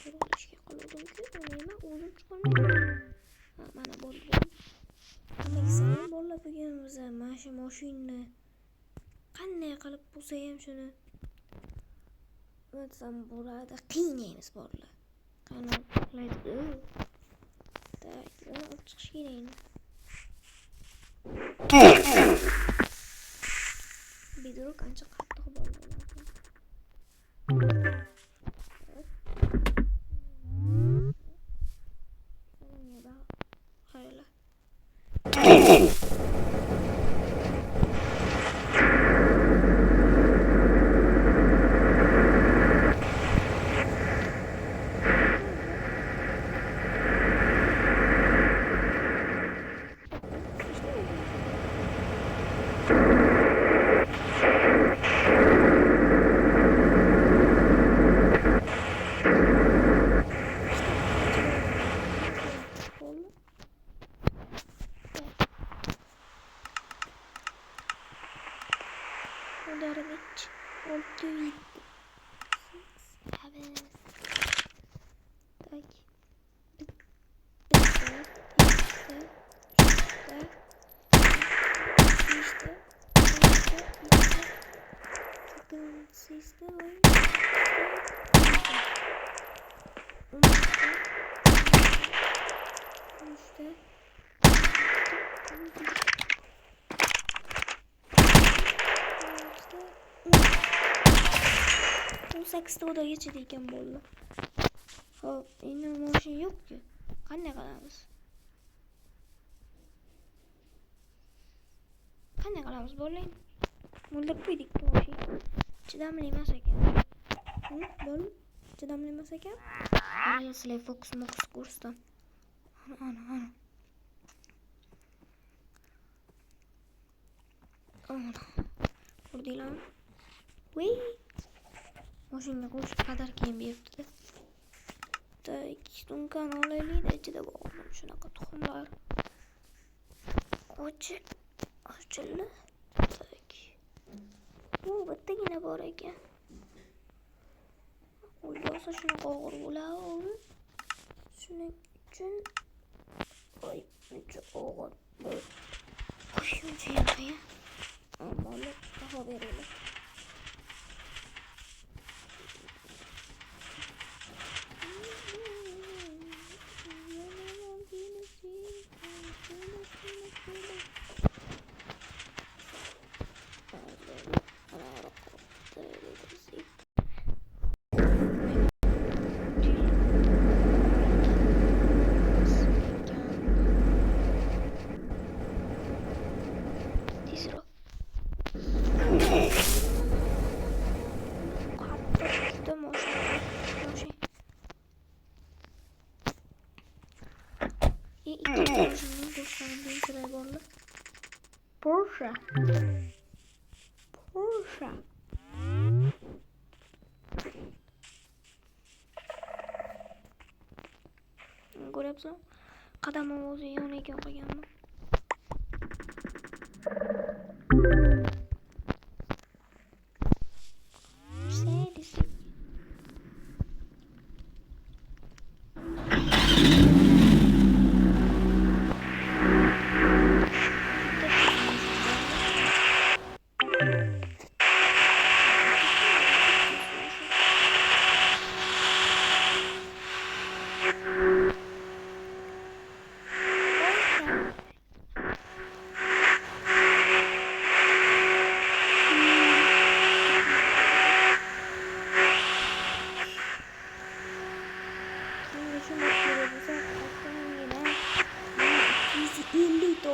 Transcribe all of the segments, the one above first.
Qurulishga qiluvdim-ku, nima o'zim chiqolmayman. Mana bo'ldi. Nima bolalar bo'lganmiz, mana shu mashinani qanday qilib bo'lsa ham shuni o'tsam bo'ladi, qiynaymiz bolalar. Qani qilaydi. Tak, olib chiqish kerak. Bidroq ancha qattiq bo'ldi. Udarvich, 6, 7, 6, 7. Tak. Sakkizta odagacha degan bo'ldi. Xo'p, endi mashina yo'q-ku. Qanday qilamiz? Qanday qilamiz bo'ling? O'ldirib qo'ydik mashina. Chidamli emas ekan. Bo'ldi? Chidamli emas ekan? Mana sizlar fokus kursdan. Ana. Ko'rdinglarmi? Voy! Mashinaga qo'shib qadar keyin beribdi. Tak, tunkan olaylik-da, ichida bor shunaqa tuxumlar. Ochildi. Tak. Bittagina bor ekan. Qo'lga olsa shunaqa og'ir bo'ladi. Shuning uchun uncha og'ir. Shuncha ham qiyin. Ammo baho beraylik. Porsche. Ko'ryapsan? Qadamim o'zi yoniga qo'yganman.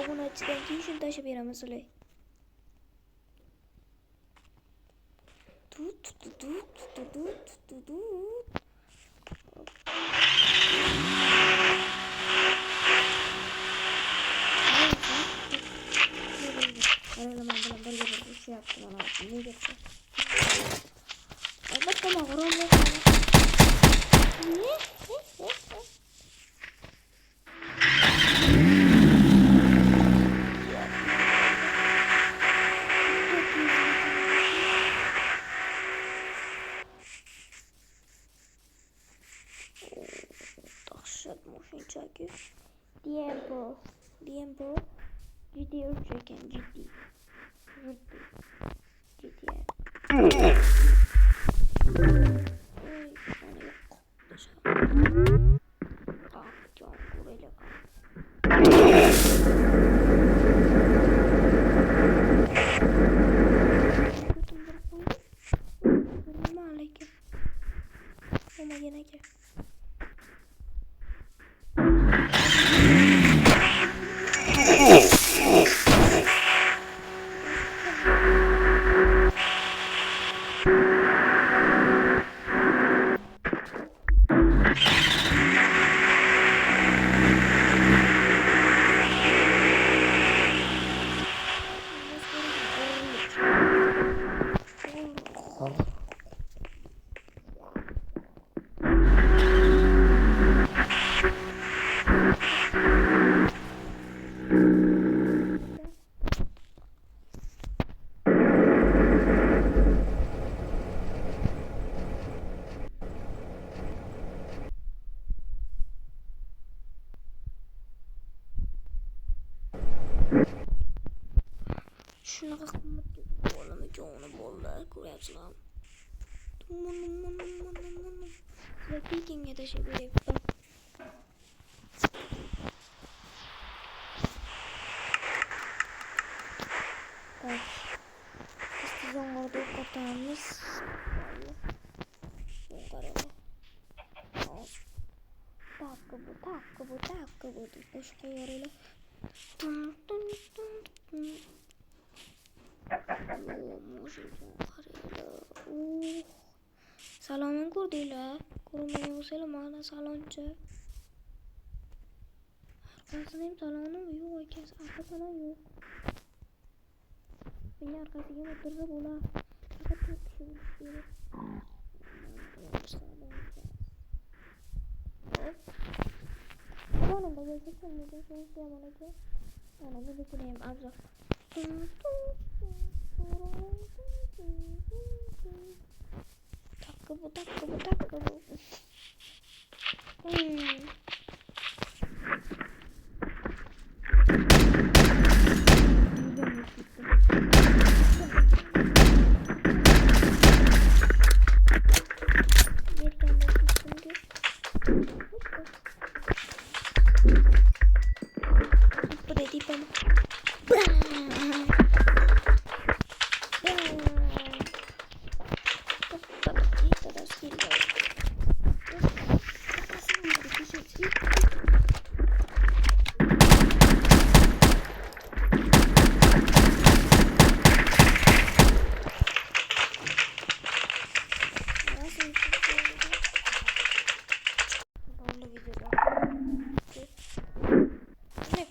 Obunachidan keyin shuni tashlab beramiz sizlar. shunchaki Diempo jiddiy urush ekan, jiddiy. Ey, mana yo'q. Jon ko'raylik. Nima lekin? Olmagan aka. Shunaqa qimmatga bolami joni bolalar ko'ryapsizlar. Sizlar tekinga tashlab beryapman. Bak, istizomlarda o'qotamiz. Takka bu deb boshqa yo'raylar. Salomim ko'rdinglar. Ko'rmagan bo'lsanglar mana saloncha. Arkasida ham salonim yo'q ekan. Arqa salon yo'q. Meni arkasiga o'tirsa bo'ladi. Faqat 4 kishi bo'lish kerak. Salonda bo'lsa kimnidir shunisi yomon ekan. Mana bunikini ham afzal. Takka bu.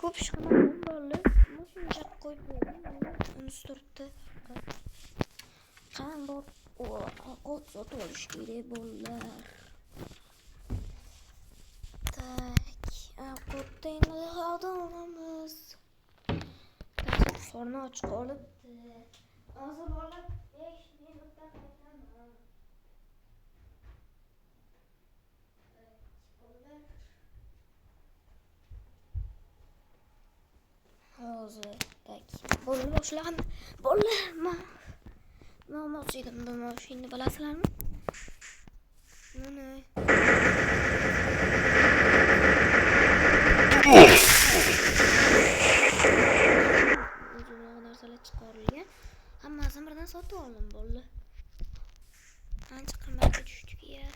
Ko'p chiqmadim bo'ldi. Shuncha qo'yib qo'ydim. Uni turibdi. Qandoq ovqat sotib olish kerak bo'ldilar. Tak, ovqatda endi xodimimiz. Qorni och qolibdi. Hozir olib 5 minutdan qaytaman. Hozir tak. Bo'ldi boshlagan. Bo'ldi. Mo'mo'sidim bu mashinani bilasizlarmi? Mana. O'zimga narsalar chiqarilgan. Hammasini birdan sotib oldim bo'ldi. Ancha qimmatga tushdik-ya.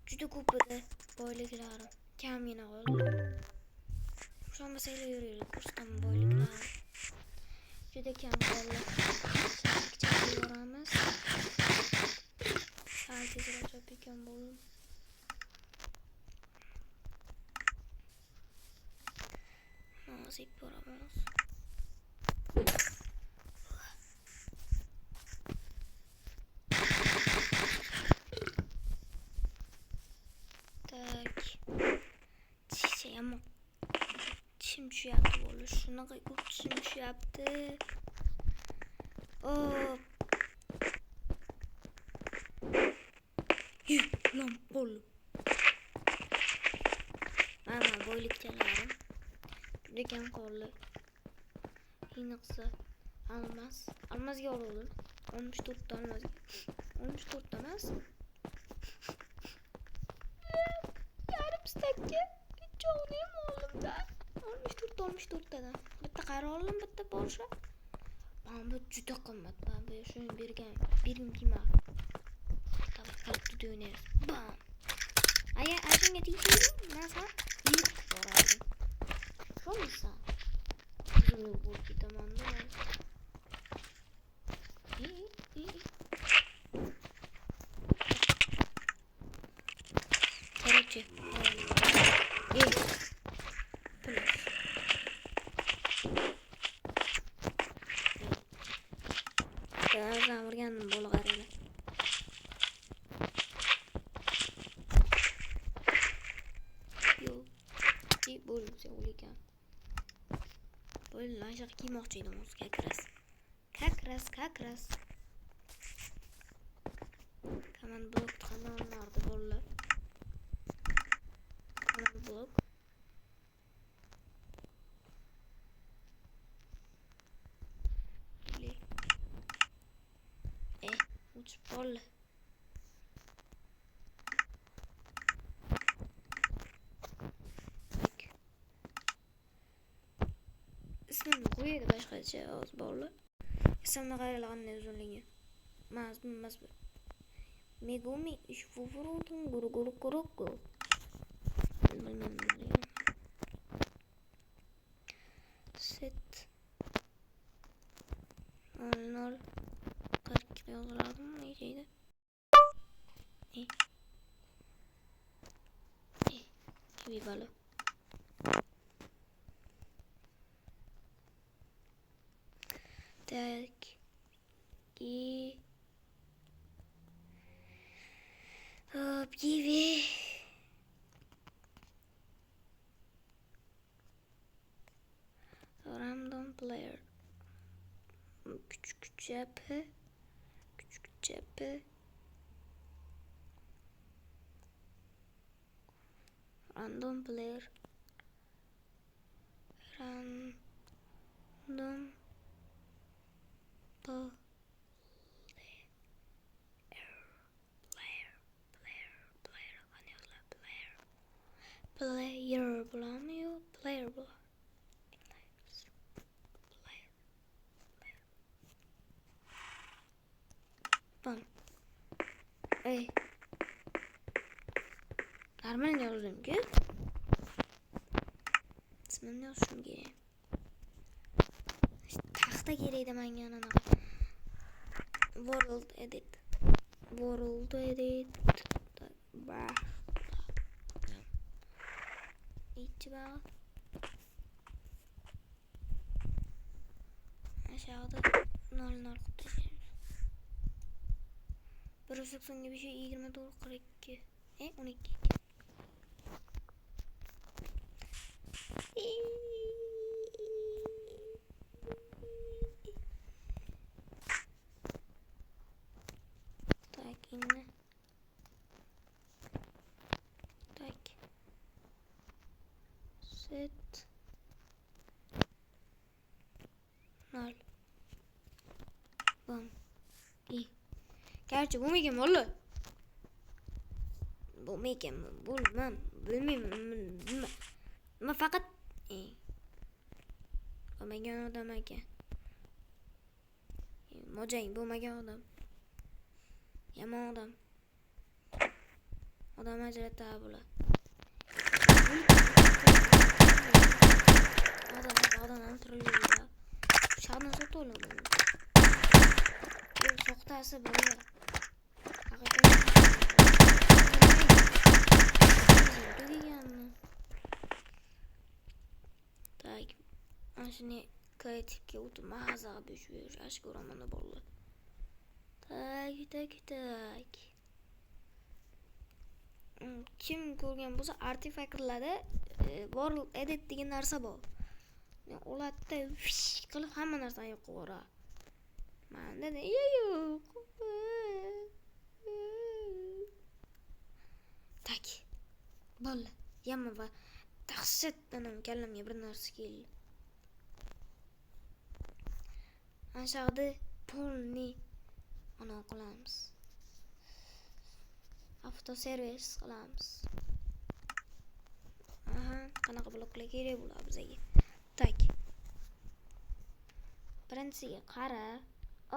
Juda ko'p edi boyliklarim. Kamgina qoldi. Şo'masaylar yuraylik, kursdan boyliklar. Juda kam qoldi. Chakchak yoramiz. Sal tezroq chop ekan bo'ldim. Nasib boramiz. Tak. Çiçeğim. Çim yaptı böyle. Şuna koyup çim yaptı. Hop. Lan oğlum. ekan qoldi. Iniqsa almazga oldim. 64 ta almazga. 64 ta emas. Yarim stakka bichog'ni ham oldim da. 64 tadan. Bitta qari oldim, bitta Porsche. Bu juda qimmat. Bu shuni bergim kelmadi. Kalkni o'ynaymiz. Bam. Aya, ashunga tegdi. Nasa? Yuk boradi. Shonisa. Uzun yo'l ketamanda. Короче. Ben vurgandim bolu qarayla. Yo. Bo'lsa o'likan. Bo'llan shaq kiymoqchi edim o'zi kakras. Command block qanday bolalar. Command block. Uch bola. İsmini qo'yadi boshqacha o'z bola. Ismini qaraylagandan uzunligi. Mas. Megumi ishvurudun guru. Set. 0 40 yazılardım mı? Neydi? Bir balı. Tak. Hop gibi. Random player. Küçük cephe. Random player. Player bulamıyor. Player. Bam. Arman yazdım ki. İsmini yazdım ki. Taxta gereydi ben yanına. World edit. Bah. İtibar. Aşağıda 0 kurtuşuyoruz. 180 gibi şey 24 42. 12. Tak yine. Tak. Set. 0. Bam. İyi. Gerçi bu meyken valla. Bu meyken bulmam. Bilmem. Ama fakat bo'lmagan odam ekan. Mojang bo'lmagan odam. Yomon odam. Odam ajratadi bular. Odam o'ltiriladi. Shahni sotib olaman. Soxtasi bular. Tak. Shuni kreativga o'tib ma'zaga bo'shib ash ko'ramanda bo'ldi. Tak. Kim ko'rgan bo'lsa artefaktlarda world edit degan narsa bor. Ularda qilib hamma narsani yo'q qilib. Manda yo'q. Tak. Bo'ldi. Yamma va dahshatdan kallamga bir narsa keldi. Aşağıda pulni ana qilamiz. Avtoservis qilamiz. Aha, qanaqa bloklar kerak bo'ladi bizga? Tak. Birinchisiga qara,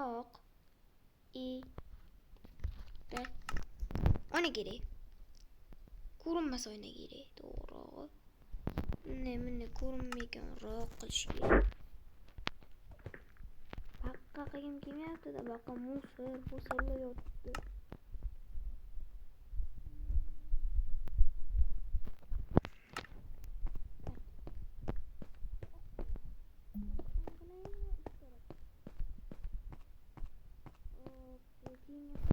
oq, da ona kerak. Ko'rinmasa ona kerak, to'g'ri. Meni ko'rinmaganroq qilish kerak. Baqqa qilgim kelmayapti-da, baqqa musor yotibdi.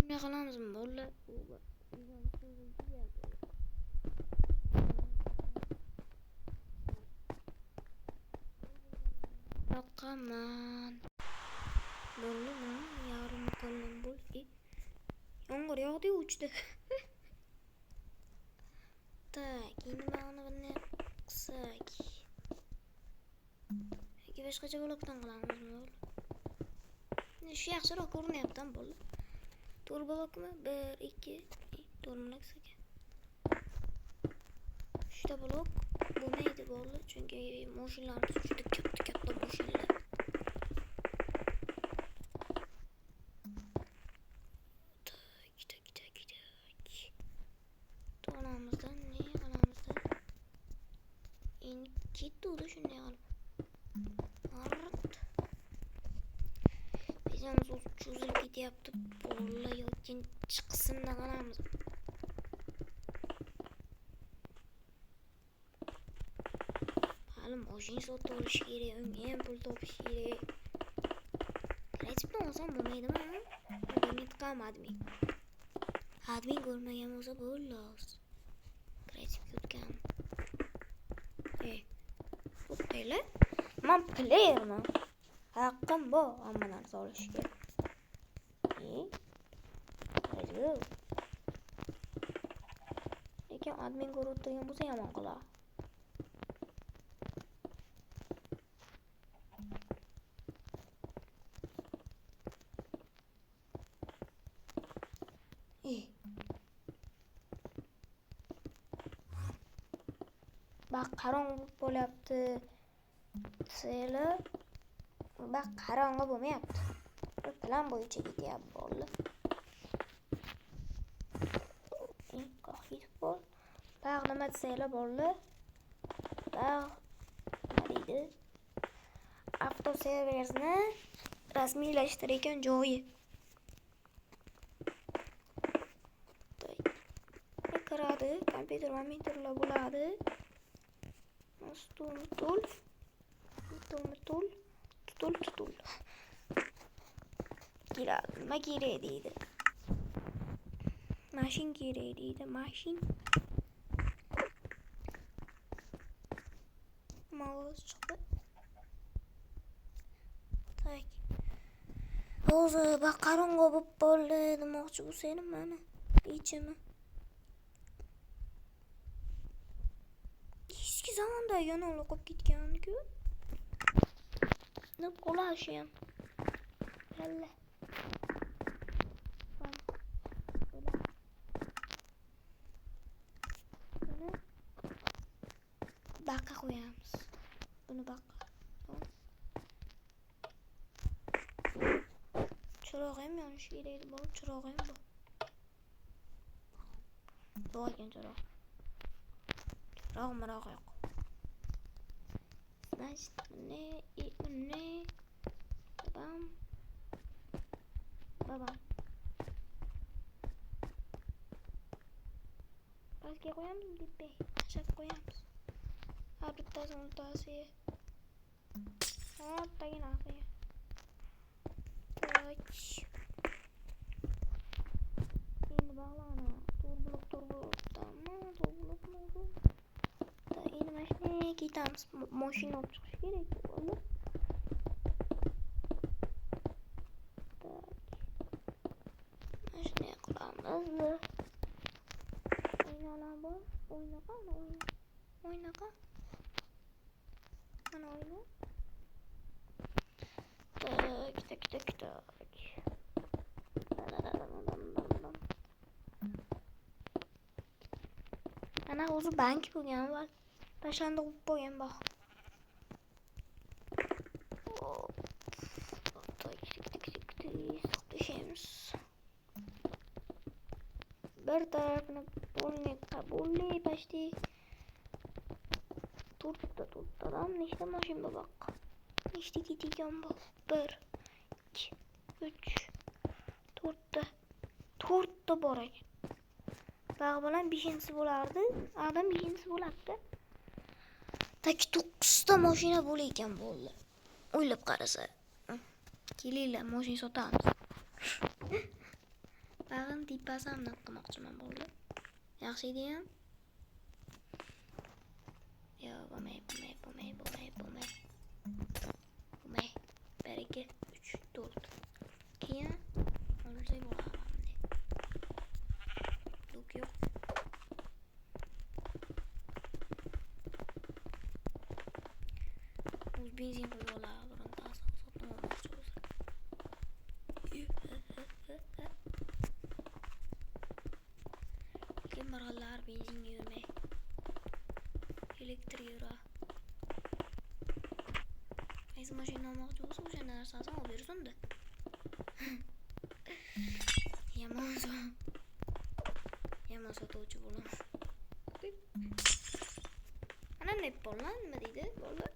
Ne qilamizmi bolalar? Boqaman. Bolalar yarim qolgan bo'ldi. Yomg'ir yog'di uchdi. Tak, endi buni bunday qilsak. Yoki boshqacha blokdan qilamizmi? Shu yaxshiroq ko'rinyapti bolalar. To'rt blokmi? 1 2 4 blok ekan. Uchta blok bo'lmaydi bolalar, chunki mashinalar juda katta mashinalar. To'g'ramizdan ne qilamizda? Endi ketdi shunday qilib. Bizamiz cho'zilib ketyapti. Bolalar yoki chiqsinda qilamiz. Hali mashina sotib olish kerak, unga ham pul topish kerak. Kreativni olsam bo'lmaydimi? Buni tiqam admin. Admin ko'rmagan bo'lsa bo'lmas. Kreativga o'tgan. To'xtanglar. Men playerman. Haqqim bor hamma narsa olishga. Lekin admin ko'rib o'tirgan bo'lsa yomon qilar. Bak qorong'i bo'lyapti. Seli bak qorong'i bo'lmayapti. Plan bo'yicha ketyapti bolalar. Qo'yib bol. Bak nima desanglar bolalar. Bak nima deydi? Avtoservisni rasmiylashtirgan joyi. Kiradi, kompyuterlar bo'ladi. Tutul. Keladi, nima kerak deydi. Mashin kerak deydi, mashin. Mouse chiqdi. Tak. Hozir baqarong'i bo'lib qoldi demoqchi bo'lsam mana ichimi. Eski zamonda yonol o'qib ketgan-ku. Ne qolashi ham. Halla. Baqqa qo'yamiz. Buni baqqa. Chiroq ham yonish kerak edi, chiroq ham bor. Bor ekan chiroq. Chiroq yo'q. Значит, ne babam. Pastga qo'yamiz, deb tashlab qo'yamiz. Har bittasini o'rtasiga. Tagin orqaga. Endi bog'lana. To'rt blokdanmi? Endi mashinaga ketamiz. Mashina olib chiqish kerak bo'ldi. Mashina qilamiz. Oynalar bor. Oynaqa. Mana oyna. Tak. Ana o'zi bank bo'lgan va tashlandiq bo'lib qo'ygan bor. Tashlaymiz. Bir tarafini bo'lni почти. To'rttadan nechta mashina bor? Nechta ketgan bor? 1 2 3 4ta bor ekan. Bog' bilan 5-inchisi bo'lardi. Adam 5-inchisi bo'lardi. Tak 9ta mashina bo'lar ekan bo'ldi. O'ylab qarasa. Kelinglar, mashina sotamiz. Bag'im tepasam naq qilmoqchiman bo'ldi. Yaxshi edi-ham. Yo, bo'lmay. 1 2 3 4. Keyin olsak bo'lardi. Yo'q. O'z benzin qo'yib oladi, birontasi sotmoqchi bo'lsa. Lekin marg'illar benzinga yurmay. Elektr yura. Qaysi mashina olmoqchi bo'lsa o'sha narsasini olib bersin-da. Yomon sotuvchi bo'laman. Ana nima deydi? Bo'ldi.